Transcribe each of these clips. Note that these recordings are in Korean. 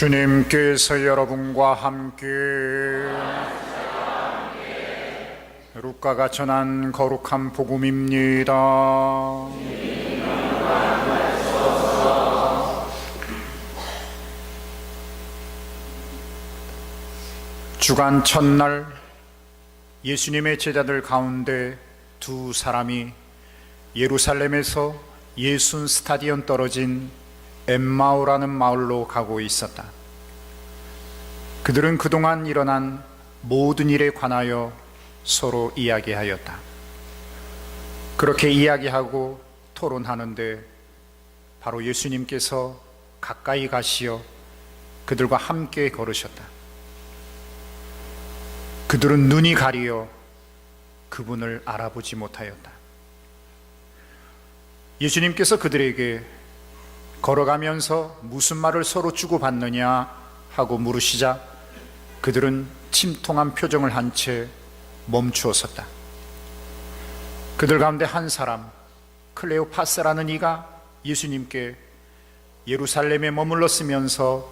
주님께서 여러분과 함께 루카가 전한 거룩한 복음입니다. 주간 첫날 예수님의 제자들 가운데 두 사람이 예루살렘에서 예순 스타디온 떨어진 엠마오라는 마을로 가고 있었다. 그들은 그동안 일어난 모든 일에 관하여 서로 이야기하였다. 그렇게 이야기하고 토론하는데 바로 예수님께서 가까이 가시어 그들과 함께 걸으셨다. 그들은 눈이 가리어 그분을 알아보지 못하였다. 예수님께서 그들에게 걸어가면서 무슨 말을 서로 주고받느냐 하고 물으시자 그들은 침통한 표정을 한 채 멈추어 섰다. 그들 가운데 한 사람, 클레오파스라는 이가 예수님께 예루살렘에 머물렀으면서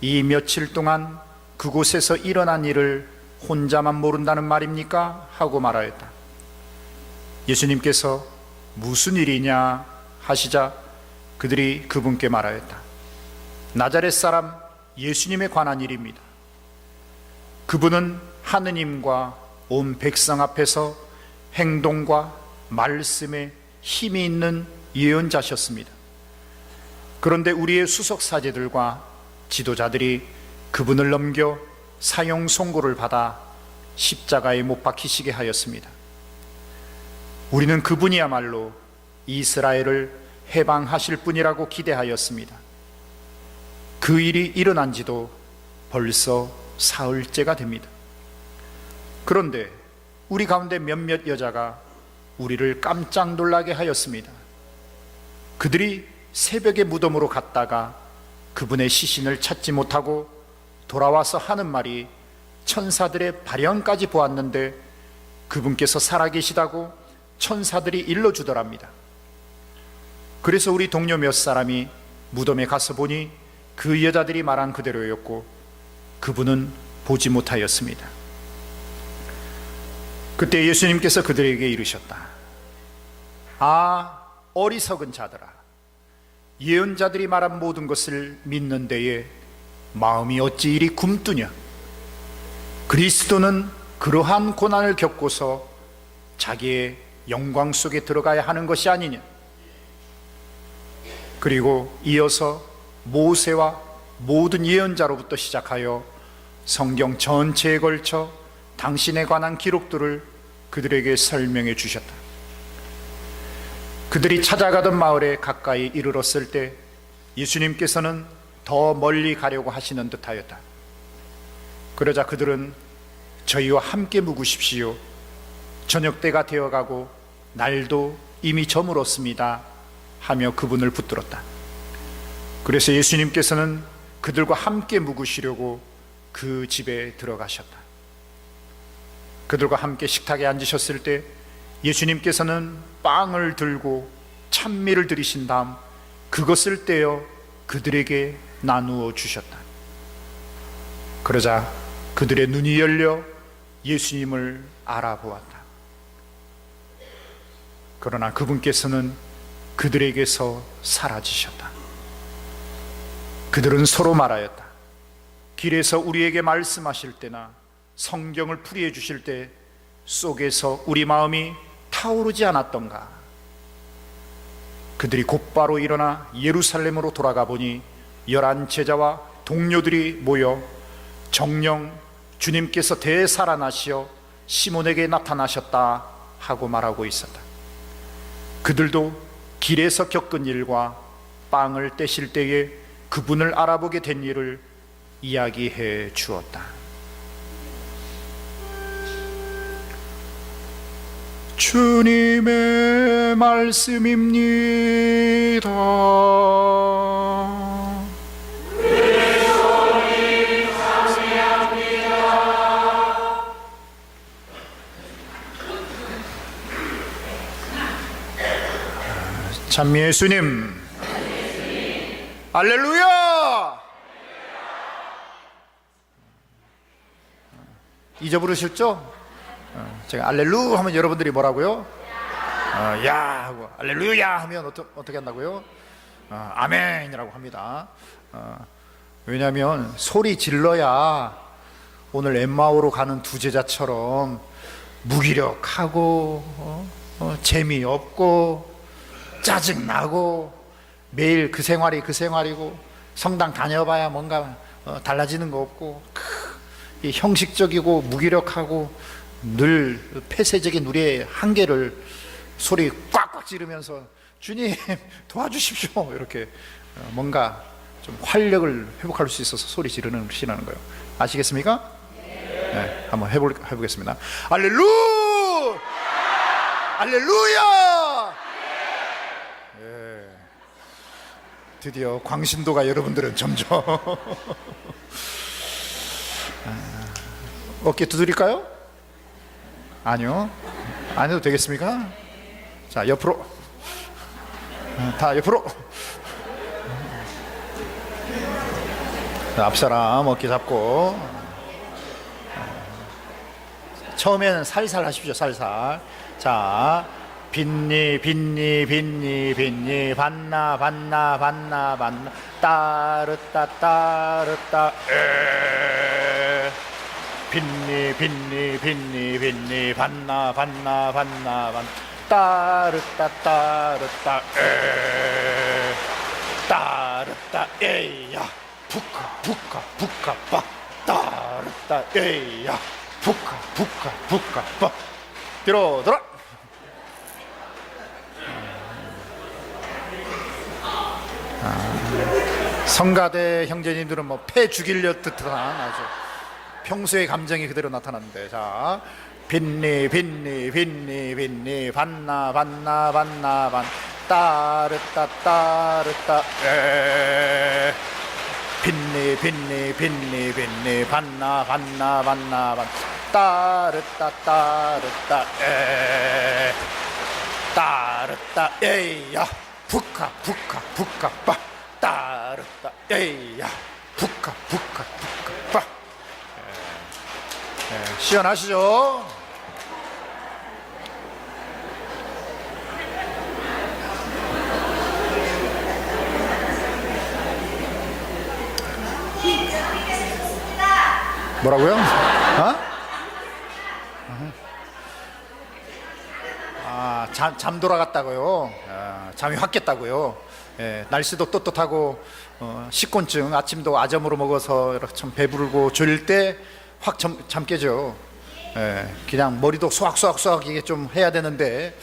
이 며칠 동안 그곳에서 일어난 일을 혼자만 모른다는 말입니까? 하고 말하였다. 예수님께서 무슨 일이냐 하시자 그들이 그분께 말하였다. 나자렛 사람 예수님에 관한 일입니다. 그분은 하느님과 온 백성 앞에서 행동과 말씀에 힘이 있는 예언자셨습니다. 그런데 우리의 수석 사제들과 지도자들이 그분을 넘겨 사형 선고를 받아 십자가에 못 박히시게 하였습니다. 우리는 그분이야말로 이스라엘을 해방하실 분이라고 기대하였습니다. 그 일이 일어난 지도 벌써 사흘째가 됩니다. 그런데 우리 가운데 몇몇 여자가 우리를 깜짝 놀라게 하였습니다. 그들이 새벽에 무덤으로 갔다가 그분의 시신을 찾지 못하고 돌아와서 하는 말이 천사들의 발현까지 보았는데 그분께서 살아계시다고 천사들이 일러주더랍니다. 그래서 우리 동료 몇 사람이 무덤에 가서 보니 그 여자들이 말한 그대로였고 그분은 보지 못하였습니다. 그때 예수님께서 그들에게 이르셨다. 아, 어리석은 자들아, 예언자들이 말한 모든 것을 믿는 데에 마음이 어찌 이리 굼뜨냐? 그리스도는 그러한 고난을 겪고서 자기의 영광 속에 들어가야 하는 것이 아니냐? 그리고 이어서 모세와 모든 예언자로부터 시작하여 성경 전체에 걸쳐 당신에 관한 기록들을 그들에게 설명해 주셨다. 그들이 찾아가던 마을에 가까이 이르렀을 때 예수님께서는 더 멀리 가려고 하시는 듯하였다. 그러자 그들은 저희와 함께 묵으십시오. 저녁 때가 되어가고 날도 이미 저물었습니다 하며 그분을 붙들었다. 그래서 예수님께서는 그들과 함께 묵으시려고 그 집에 들어가셨다. 그들과 함께 식탁에 앉으셨을 때 예수님께서는 빵을 들고 찬미를 드리신 다음 그것을 떼어 그들에게 나누어 주셨다. 그러자 그들의 눈이 열려 예수님을 알아보았다. 그러나 그분께서는 그들에게서 사라지셨다. 그들은 서로 말하였다. 길에서 우리에게 말씀하실 때나 성경을 풀이해 주실 때 속에서 우리 마음이 타오르지 않았던가? 그들이 곧바로 일어나 예루살렘으로 돌아가 보니 11 제자와 동료들이 모여 정녕 주님께서 되살아나시어 시몬에게 나타나셨다 하고 말하고 있었다. 그들도 길에서 겪은 일과 빵을 떼실 때에 그분을 알아보게 된 일을 이야기해 주었다. 주님의 말씀입니다. 찬미 예수님, 할렐루야! 잊어 부르셨죠? 제가 알렐루 하면 여러분들이 뭐라고요? 야 하고 알렐루야 하면 어떻게 한다고요? 아멘이라고 합니다. 왜냐하면 소리 질러야 오늘 엠마오로 가는 두 제자처럼 무기력하고 재미없고 짜증나고 매일 그 생활이고 성당 다녀봐야 뭔가 달라지는 거 없고 이 형식적이고 무기력하고 늘 폐쇄적인 우리의 한계를 소리 꽉꽉 지르면서 주님 도와주십시오 이렇게 뭔가 좀 활력을 회복할 수 있어서 소리 지르는 거예요. 아시겠습니까? 네, 한번 해보겠습니다. 알렐루! 알렐루야! 예, 드디어 광신도가 여러분들은 점점 어깨 두드릴까요? 아니요. 안 해도 되겠습니까? 자, 옆으로. 다 옆으로. 자, 앞사람 어깨 잡고. 처음에는 살살 하십시오. 살살. 자, 빈니 반나 따르따 빈니 반나 따르따 에야 부카 빠 따르따 에야 부카 빠 들어 성가대 형제님들은 뭐 패 죽이려 듯한 아주 평소의 감정이 그대로 나타났는데, 자, 빈니 반나 따르따 에 빈니 반나 따르따 에 따르따 에야 부카 빠 따르따 에야 부카 빠. 시원하시죠? 뭐라고요? 잠 돌아갔다고요? 잠이 확 깼다고요? 날씨도 떳떳하고 식곤증, 아침도 아점으로 먹어서 이렇게 참 배부르고 졸릴 때 확 잠 깨죠. 그냥 머리도 수학수학 이게 좀 해야 되는데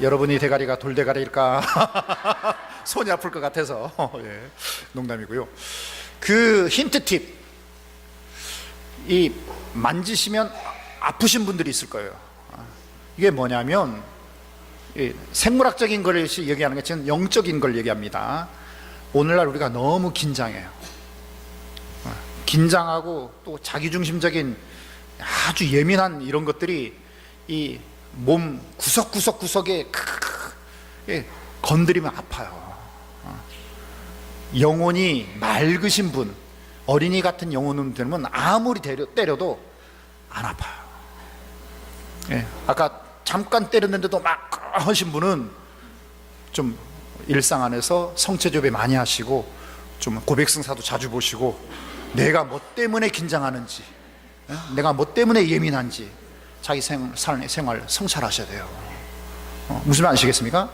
여러분이 대가리가 돌대가리일까 손이 아플 것 같아서 농담이고요. 그 힌트 팁, 이 만지시면 아프신 분들이 있을 거예요. 이게 뭐냐면 생물학적인 걸 얘기하는 게 지금 영적인 걸 얘기합니다. 오늘날 우리가 너무 긴장해요. 긴장하고 또 자기중심적인 아주 예민한 이런 것들이 이 몸 구석구석에 건드리면 아파요. 영혼이 맑으신 분, 어린이 같은 영혼은 되면 아무리 때려도 안 아파요. 아까 잠깐 때렸는데도 막 하신 분은 좀 일상 안에서 성체조배 많이 하시고 좀 고백승사도 자주 보시고 내가 뭐 때문에 긴장하는지, 내가 뭐 때문에 예민한지 자기 생활 성찰하셔야 돼요. 무슨 말 아시겠습니까?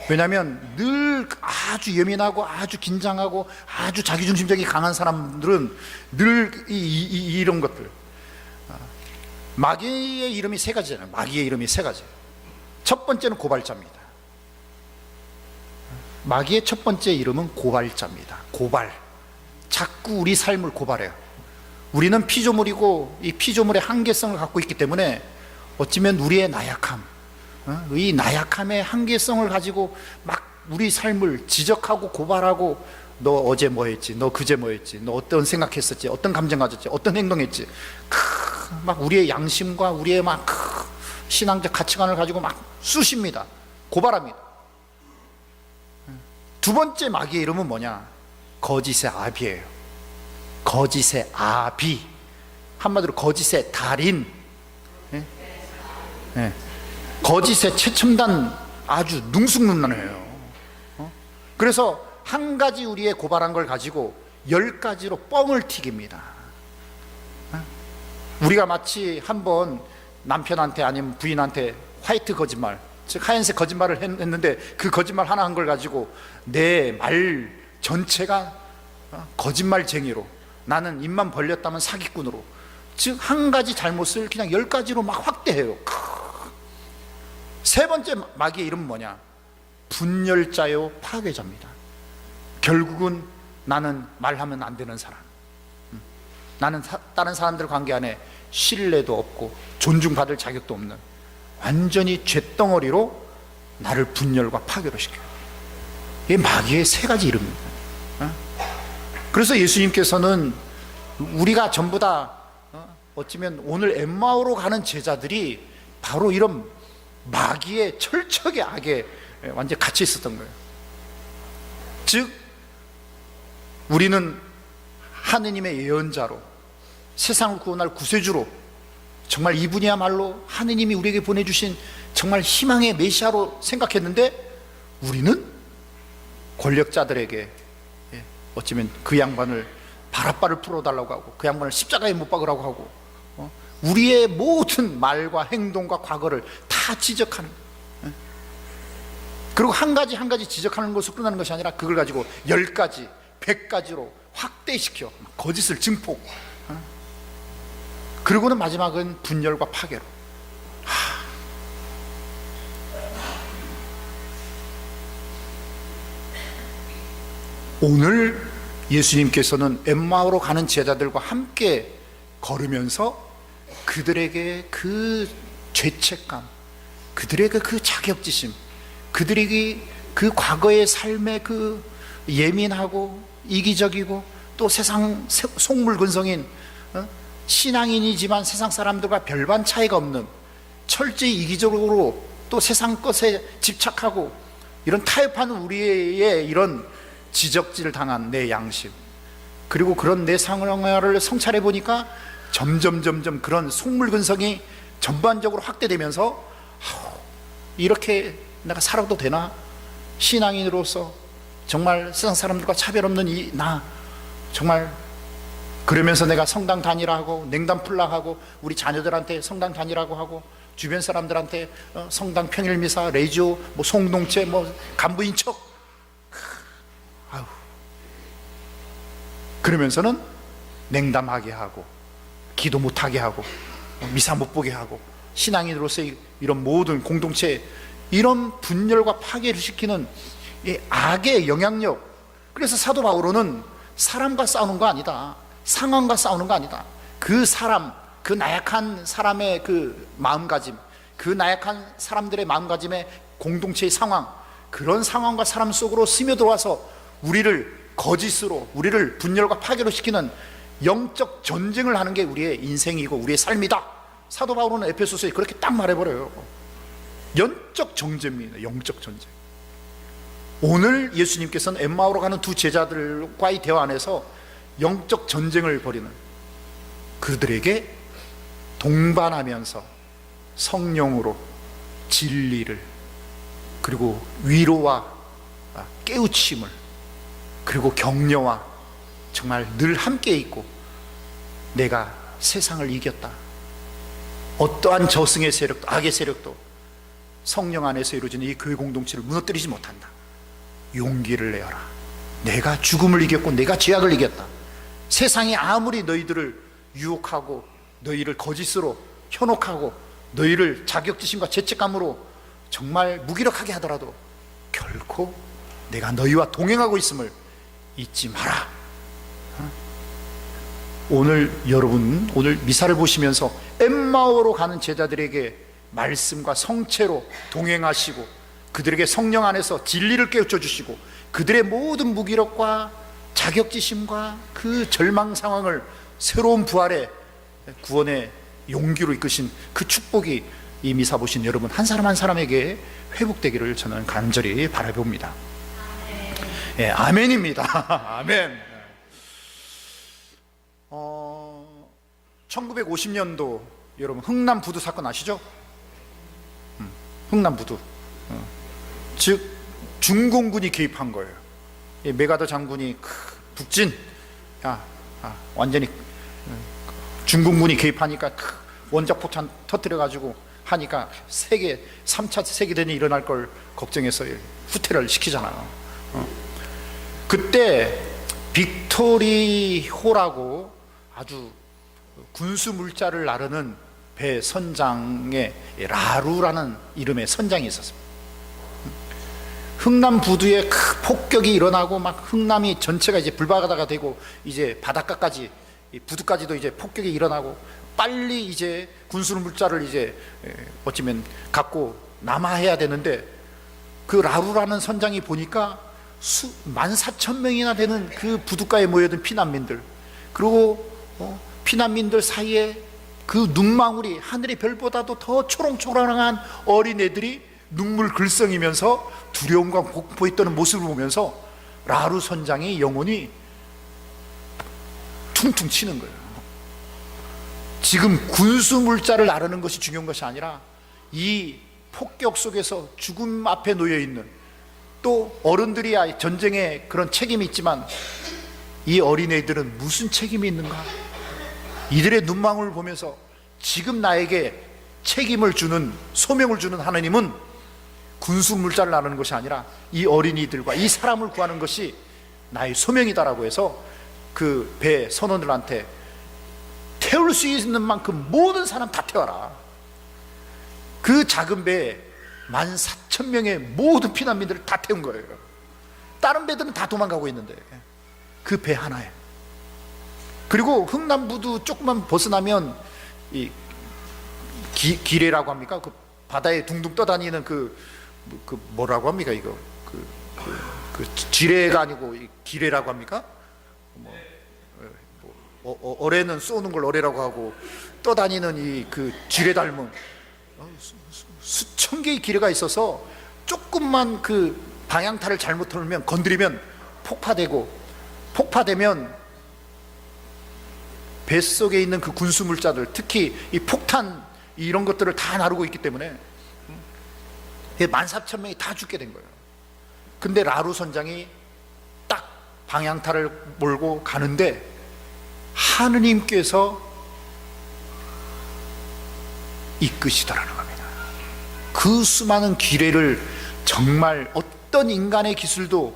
왜냐하면 늘 아주 예민하고 아주 긴장하고 아주 자기중심적이 강한 사람들은 늘 이런 것들. 마귀의 이름이 세 가지잖아요. 마귀의 이름이 세 가지. 첫 번째는 고발자입니다. 마귀의 첫 번째 이름은 고발자입니다. 고발. 자꾸 우리 삶을 고발해요. 우리는 피조물이고 이 피조물의 한계성을 갖고 있기 때문에 어쩌면 우리의 나약함, 이 나약함의 한계성을 가지고 막 우리 삶을 지적하고 고발하고, 너 어제 뭐 했지, 너 그제 뭐 했지, 너 어떤 생각했었지, 어떤 감정 가졌지, 어떤 행동했지, 막 우리의 양심과 우리의 막 신앙적 가치관을 가지고 막 쑤십니다. 고발합니다. 두 번째 마귀의 이름은 뭐냐? 거짓의 아비예요. 거짓의 아비. 한마디로 거짓의 달인, 예? 예. 거짓의 최첨단 아주 능숙능란해요. 그래서 한 가지 우리의 고발한 걸 가지고 10가지로 뻥을 튀깁니다. 우리가 마치 한번 남편한테 아니면 부인한테 화이트 거짓말, 즉 하얀색 거짓말을 했는데 그 거짓말 하나 한 걸 가지고 내 말 전체가 거짓말쟁이로, 나는 입만 벌렸다면 사기꾼으로, 즉 한 가지 잘못을 그냥 10가지로 막 확대해요. 세 번째 마귀의 이름은 뭐냐? 분열자요 파괴자입니다. 결국은 나는 말하면 안 되는 사람, 나는 다른 사람들 관계 안에 신뢰도 없고 존중받을 자격도 없는 완전히 쇳덩어리로 나를 분열과 파괴로 시켜요. 이게 마귀의 세 가지 이름입니다. 그래서 예수님께서는 우리가 전부 다 어쩌면 오늘 엠마오로 가는 제자들이 바로 이런 마귀의 철저하게 악에 완전히 갇혀 있었던 거예요. 즉 우리는 하느님의 예언자로, 세상을 구원할 구세주로, 정말 이분이야말로 하느님이 우리에게 보내주신 정말 희망의 메시아로 생각했는데, 우리는 권력자들에게 어쩌면 그 양반을 바라바를 풀어달라고 하고 그 양반을 십자가에 못 박으라고 하고 우리의 모든 말과 행동과 과거를 다 지적하는, 그리고 한 가지 한 가지 지적하는 것으로 끝나는 것이 아니라 그걸 가지고 10가지, 100가지로 확대시켜 거짓을 증폭, 그리고는 마지막은 분열과 파괴로. 오늘 예수님께서는 엠마오로 가는 제자들과 함께 걸으면서 그들에게 그 죄책감, 그들에게 그 자격지심, 그들에게 그 과거의 삶의 그 예민하고 이기적이고 또 세상 속물근성인 신앙인이지만 세상 사람들과 별반 차이가 없는 철저히 이기적으로 또 세상 것에 집착하고 이런 타협하는 우리의 이런 지적질을 당한 내 양심, 그리고 그런 내 생활을 성찰해 보니까 점점 그런 속물근성이 전반적으로 확대되면서 이렇게 내가 살아도 되나? 신앙인으로서 정말 세상 사람들과 차별 없는 이 나, 정말 그러면서 내가 성당 다니라고 냉담 풀라하고 우리 자녀들한테 성당 다니라고 하고 주변 사람들한테 성당 평일미사, 레지오, 뭐 송동체, 뭐 간부인 척, 아유, 그러면서는 냉담하게 하고 기도 못하게 하고 미사 못 보게 하고 신앙인으로서의 이런 모든 공동체 이런 분열과 파괴를 시키는 이 악의 영향력. 그래서 사도 바울은 사람과 싸우는 거 아니다, 상황과 싸우는 거 아니다, 그 사람, 그 나약한 사람의 그 마음가짐, 그 나약한 사람들의 마음가짐의 공동체의 상황, 그런 상황과 사람 속으로 스며들어와서 우리를 거짓으로, 우리를 분열과 파괴로 시키는 영적 전쟁을 하는 게 우리의 인생이고 우리의 삶이다. 사도 바울은 에베소서에 그렇게 딱 말해버려요. 영적 전쟁입니다. 영적 전쟁. 오늘 예수님께서는 엠마오로 가는 두 제자들과의 대화 안에서 영적 전쟁을 벌이는, 그들에게 동반하면서 성령으로 진리를, 그리고 위로와 깨우침을, 그리고 격려와 정말 늘 함께 있고, 내가 세상을 이겼다, 어떠한 저승의 세력도 악의 세력도 성령 안에서 이루어지는 이 교회 공동체를 무너뜨리지 못한다. 용기를 내어라. 내가 죽음을 이겼고 내가 죄악을 이겼다. 세상이 아무리 너희들을 유혹하고 너희를 거짓으로 현혹하고 너희를 자격지심과 죄책감으로 정말 무기력하게 하더라도 결코 내가 너희와 동행하고 있음을 잊지 마라. 오늘 여러분, 오늘 미사를 보시면서 엠마오로 가는 제자들에게 말씀과 성체로 동행하시고 그들에게 성령 안에서 진리를 깨우쳐 주시고 그들의 모든 무기력과 자격지심과 그 절망 상황을 새로운 부활의 구원의 용기로 이끄신 그 축복이 이 미사 보신 여러분 한 사람 한 사람에게 회복되기를 저는 간절히 바라봅니다. 예, 아멘입니다. 아멘. 1950년도 여러분 흥남 부두 사건 아시죠? 흥남 부두. 즉 중공군이 개입한 거예요. 메가더 장군이 북진 완전히 중공군이 개입하니까 원자 포탄 터뜨려 가지고 하니까 3차 세계대전이 일어날 걸 걱정해서 후퇴를 시키잖아요. 그때 빅토리호라고 아주 군수 물자를 나르는 배 선장에 라루라는 이름의 선장이 있었습니다. 흥남 부두에 폭격이 일어나고 막 흥남이 전체가 이제 불바다가 되고 이제 바닷가까지 부두까지도 이제 폭격이 일어나고 빨리 이제 군수 물자를 이제 어쩌면 갖고 남하해야 되는데 그 라루라는 선장이 보니까 14,000명이나 되는 그 부둣가에 모여든 피난민들, 그리고 피난민들 사이에 그 눈망울이 하늘의 별보다도 더 초롱초롱한 어린애들이 눈물 글썽이면서 두려움과 공포에 떠는 모습을 보면서 라루 선장의 영혼이 퉁퉁 치는 거예요. 지금 군수 물자를 나르는 것이 중요한 것이 아니라 이 폭격 속에서 죽음 앞에 놓여 있는, 또 어른들이 전쟁에 그런 책임이 있지만 이 어린애들은 무슨 책임이 있는가? 이들의 눈망울을 보면서 지금 나에게 책임을 주는, 소명을 주는 하나님은 군수 물자를 나르는 것이 아니라 이 어린이들과 이 사람을 구하는 것이 나의 소명이다라고 해서 그 배 선원들한테 태울 수 있는 만큼 모든 사람 다 태워라. 그 작은 배에 14,000명의 모든 피난민들을 다 태운 거예요. 다른 배들은 다 도망가고 있는데 그 배 하나에. 그리고 흥남부두 조금만 벗어나면 이 기레라고 합니까? 그 바다에 둥둥 떠다니는 그 뭐라고 합니까? 이거 그 지뢰가 아니고 기레라고 합니까? 어뢰는 쏘는 걸 어뢰라고 하고 떠다니는 이 그 지뢰 닮은 수천 개의 기뢰가 있어서 조금만 그 방향타를 잘못 틀면 건드리면 폭파되면 뱃속에 있는 그 군수 물자들, 특히 이 폭탄 이런 것들을 다 나르고 있기 때문에 14,000명이 다 죽게 된 거예요. 근데 라루 선장이 딱 방향타를 몰고 가는데 하느님께서 이끄시더라는 겁니다. 그 수많은 기뢰를 정말 어떤 인간의 기술도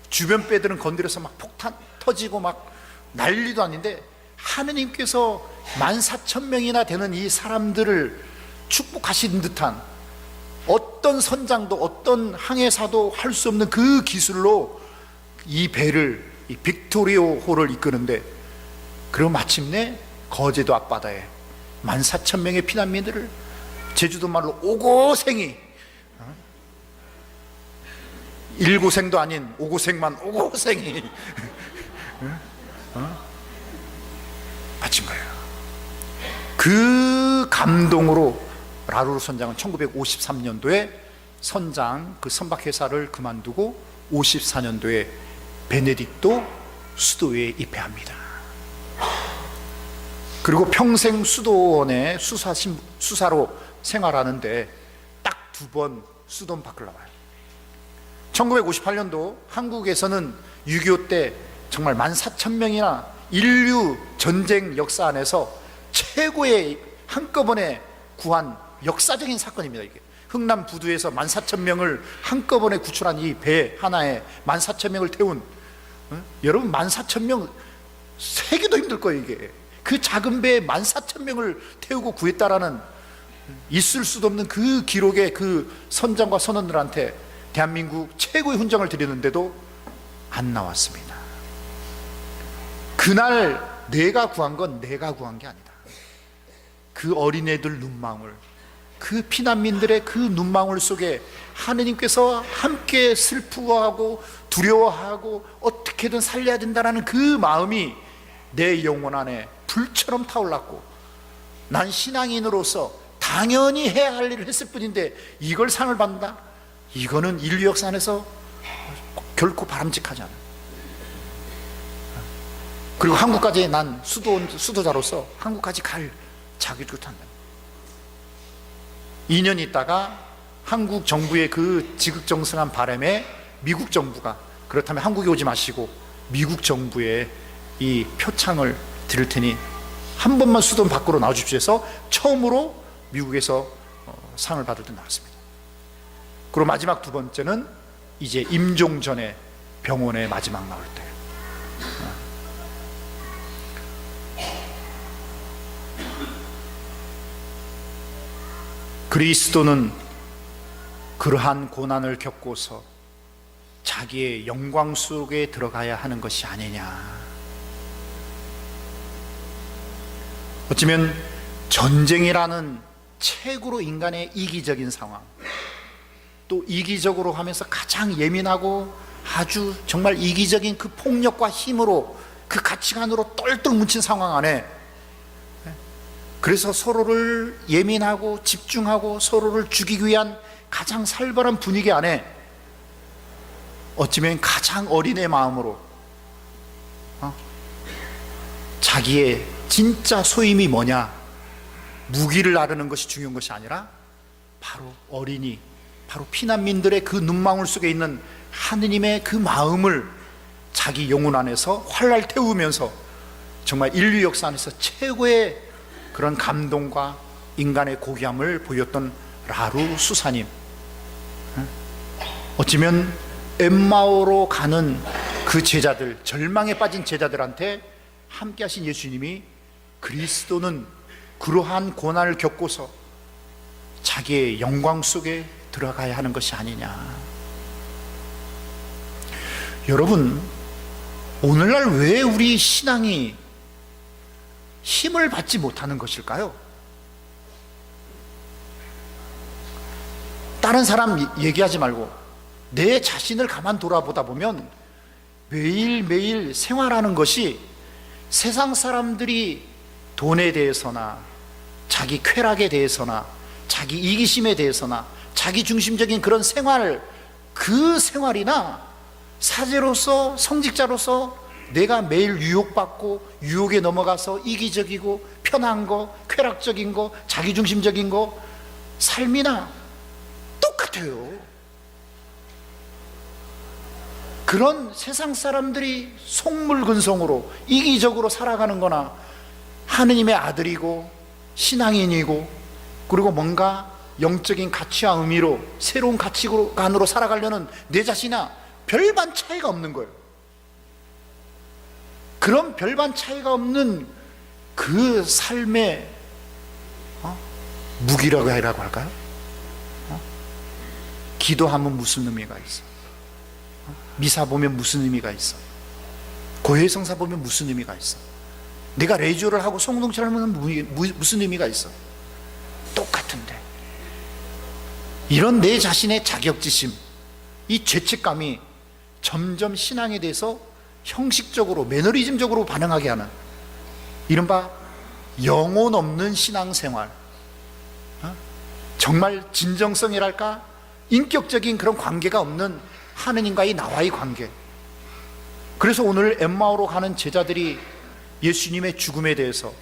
주변 배들은 건드려서 막 폭탄 터지고 막 난리도 아닌데 하느님께서 14,000명이나 되는 이 사람들을 축복하신 듯한, 어떤 선장도 어떤 항해사도 할 수 없는 그 기술로 이 배를, 이 빅토리호를 이끄는데, 그리고 마침내 거제도 앞바다에 14,000명의 피난민들을 제주도 말로 오고생이, 일고생도 아닌 오고생만 오고생이 바친 거예요. 그 감동으로 라루 선장은 1953년도에 선장 그 선박회사를 그만두고 54년도에 베네딕토 수도에 입회합니다. 그리고 평생 수도원의 수사로 생활하는데 딱 2번 수도원 밖을 나와요. 1958년도 한국에서는 6.25 때 정말 14,000명이나 인류 전쟁 역사 안에서 최고의 한꺼번에 구한 역사적인 사건입니다. 이게 흥남 부두에서 14,000명을 한꺼번에 구출한 이 배 하나에 14,000명을 태운, 여러분 14,000명 세기도 힘들 거예요. 이게 그 작은 배에 14,000명을 태우고 구했다라는 있을 수도 없는 그 기록의 그 선장과 선원들한테 대한민국 최고의 훈장을 드리는데도 안 나왔습니다. 그날 내가 구한 건 내가 구한 게 아니다. 그 어린애들 눈망울, 그 피난민들의 그 눈망울 속에 하느님께서 함께 슬프워하고 두려워하고 어떻게든 살려야 된다는 그 마음이 내 영혼 안에 불처럼 타올랐고, 난 신앙인으로서 당연히 해야 할 일을 했을 뿐인데 이걸 상을 받는다? 이거는 인류 역사 안에서 결코 바람직하지 않아요. 그리고 한국까지 난 수도자로서 한국까지 갈 자격을 탄다. 2년 있다가 한국 정부의 그 지극정성한 바람에 미국 정부가 그렇다면 한국에 오지 마시고 미국 정부에 이 표창을 드릴 테니 한 번만 수도 밖으로 나와주십시오 해서 처음으로 미국에서 상을 받을 때 나왔습니다. 그리고 마지막 두 번째는 이제 임종 전에 병원에 마지막 나올 때. 그리스도는 그러한 고난을 겪고서 자기의 영광 속에 들어가야 하는 것이 아니냐. 어쩌면 전쟁이라는 최고로 인간의 이기적인 상황, 또 이기적으로 하면서 가장 예민하고 아주 정말 이기적인 그 폭력과 힘으로 그 가치관으로 똘똘 뭉친 상황 안에, 그래서 서로를 예민하고 집중하고 서로를 죽이기 위한 가장 살벌한 분위기 안에 어쩌면 가장 어린애 마음으로 자기의 진짜 소임이 뭐냐, 무기를 나르는 것이 중요한 것이 아니라 바로 어린이, 바로 피난민들의 그 눈망울 속에 있는 하느님의 그 마음을 자기 영혼 안에서 활활 태우면서 정말 인류 역사 안에서 최고의 그런 감동과 인간의 고귀함을 보였던 라루 수사님, 어쩌면 엠마오로 가는 그 제자들, 절망에 빠진 제자들한테 함께 하신 예수님이 그리스도는 그러한 고난을 겪고서 자기의 영광 속에 들어가야 하는 것이 아니냐. 여러분, 오늘날 왜 우리 신앙이 힘을 받지 못하는 것일까요? 다른 사람 얘기하지 말고 내 자신을 가만 돌아보다 보면 매일매일 생활하는 것이 세상 사람들이 돈에 대해서나 자기 쾌락에 대해서나 자기 이기심에 대해서나 자기 중심적인 그런 생활, 그 생활이나 사제로서 성직자로서 내가 매일 유혹받고 유혹에 넘어가서 이기적이고 편한 거, 쾌락적인 거, 자기중심적인 거, 삶이나 똑같아요. 그런 세상 사람들이 속물근성으로 이기적으로 살아가는 거나 하느님의 아들이고 신앙인이고 그리고 뭔가 영적인 가치와 의미로 새로운 가치관으로 살아가려는 내 자신이나 별반 차이가 없는 거예요. 그런 별반 차이가 없는 그 삶의 무기라고 할까요? 기도하면 무슨 의미가 있어? 미사 보면 무슨 의미가 있어? 고해성사 보면 무슨 의미가 있어? 내가 레이저를 하고 송동체를 하면 무슨 의미가 있어? 똑같은데 이런 내 자신의 자격지심, 이 죄책감이 점점 신앙에 대해서 형식적으로 매너리즘적으로 반응하게 하는 이른바 영혼 없는 신앙생활, 정말 진정성이랄까 인격적인 그런 관계가 없는 하느님과의 나와의 관계. 그래서 오늘 엠마오로 가는 제자들이 예수님의 죽음에 대해서,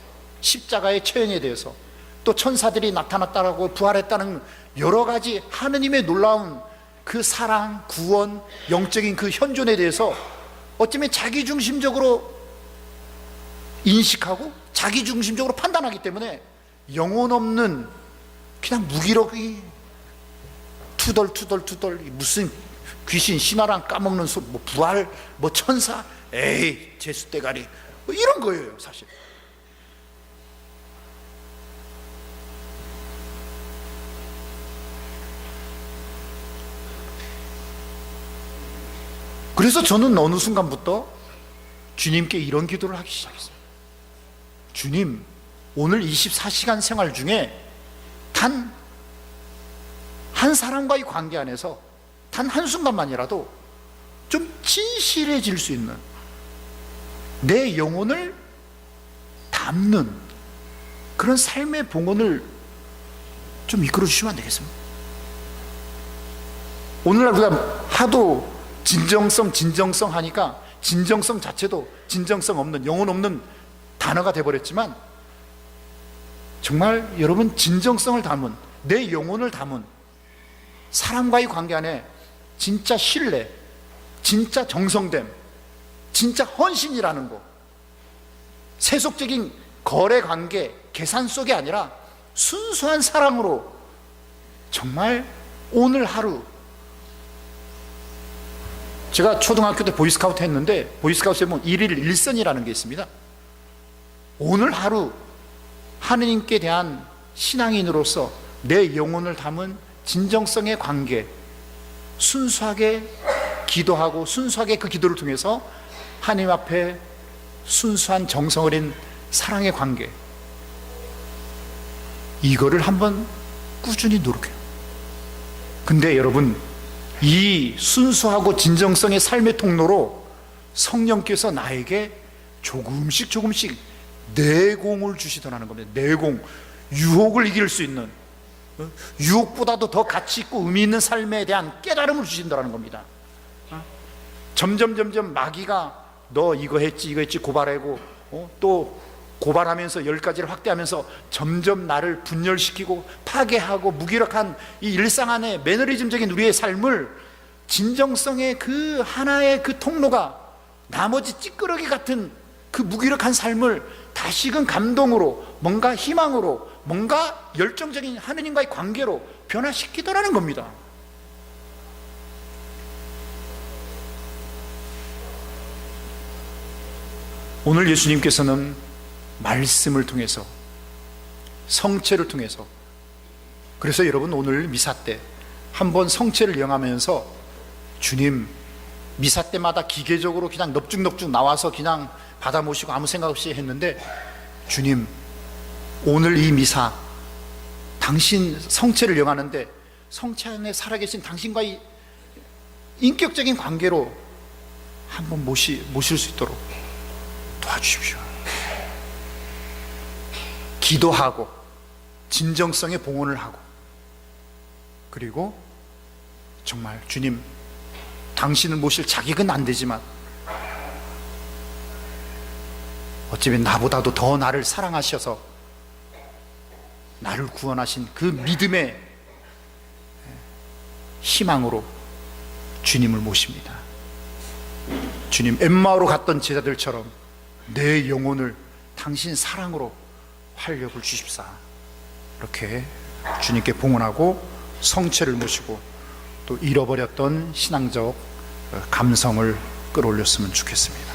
십자가의 처형에 대해서, 또 천사들이 나타났다라고 부활했다는 여러 가지 하느님의 놀라운 그 사랑, 구원, 영적인 그 현존에 대해서 어쩌면 자기중심적으로 인식하고 자기중심적으로 판단하기 때문에 영혼 없는 그냥 무기력이 투덜투덜 무슨 귀신 신화랑 까먹는 소리, 뭐 부활, 뭐 천사, 에이 제수대가리, 뭐 이런 거예요 사실. 그래서 저는 어느 순간부터 주님께 이런 기도를 하기 시작했어요. 주님, 오늘 24시간 생활 중에 단 한 사람과의 관계 안에서 단 한순간만이라도 좀 진실해질 수 있는, 내 영혼을 담는 그런 삶의 봉헌을 좀 이끌어 주시면 안 되겠습니까? 오늘날 우리가 하도 진정성 하니까 진정성 자체도 진정성 없는, 영혼 없는 단어가 돼버렸지만, 정말 여러분 진정성을 담은, 내 영혼을 담은 사람과의 관계 안에 진짜 신뢰, 진짜 정성됨, 진짜 헌신이라는 거, 세속적인 거래 관계, 계산 속이 아니라 순수한 사랑으로 정말 오늘 하루, 제가 초등학교 때 보이스카우트 했는데 보이스카우트에 보면 1일 1선이라는 게 있습니다. 오늘 하루 하느님께 대한 신앙인으로서 내 영혼을 담은 진정성의 관계, 순수하게 기도하고 순수하게 그 기도를 통해서 하나님 앞에 순수한 정성 어린 사랑의 관계, 이거를 한번 꾸준히 노력해요. 근데 여러분, 이 순수하고 진정성의 삶의 통로로 성령께서 나에게 조금씩 내공을 주시더라는 겁니다. 내공, 유혹을 이길 수 있는, 유혹보다도 더 가치 있고 의미 있는 삶에 대한 깨달음을 주신다는 겁니다. 점점 마귀가 너 이거 했지 고발하고, 또 고발하면서 10가지를 확대하면서 점점 나를 분열시키고 파괴하고 무기력한 이 일상 안에 매너리즘적인 우리의 삶을, 진정성의 그 하나의 그 통로가 나머지 찌끄러기 같은 그 무기력한 삶을 다시금 감동으로, 뭔가 희망으로, 뭔가 열정적인 하느님과의 관계로 변화시키더라는 겁니다. 오늘 예수님께서는 말씀을 통해서, 성체를 통해서, 그래서 여러분 오늘 미사 때 한번 성체를 영하면서, 주님 미사 때마다 기계적으로 그냥 넙죽넙죽 나와서 그냥 받아 모시고 아무 생각 없이 했는데, 주님 오늘 이 미사 당신 성체를 영하는데 성체 안에 살아계신 당신과의 인격적인 관계로 한번 모실 수 있도록 도와주십시오. 기도하고 진정성의 봉헌을 하고, 그리고 정말 주님 당신을 모실 자격은 안 되지만 어쩌면 나보다도 더 나를 사랑하셔서 나를 구원하신 그 믿음의 희망으로 주님을 모십니다. 주님, 엠마오로 갔던 제자들처럼 내 영혼을 당신 사랑으로 활력을 주십사. 이렇게 주님께 봉헌하고 성체를 모시고 또 잃어버렸던 신앙적 감성을 끌어올렸으면 좋겠습니다.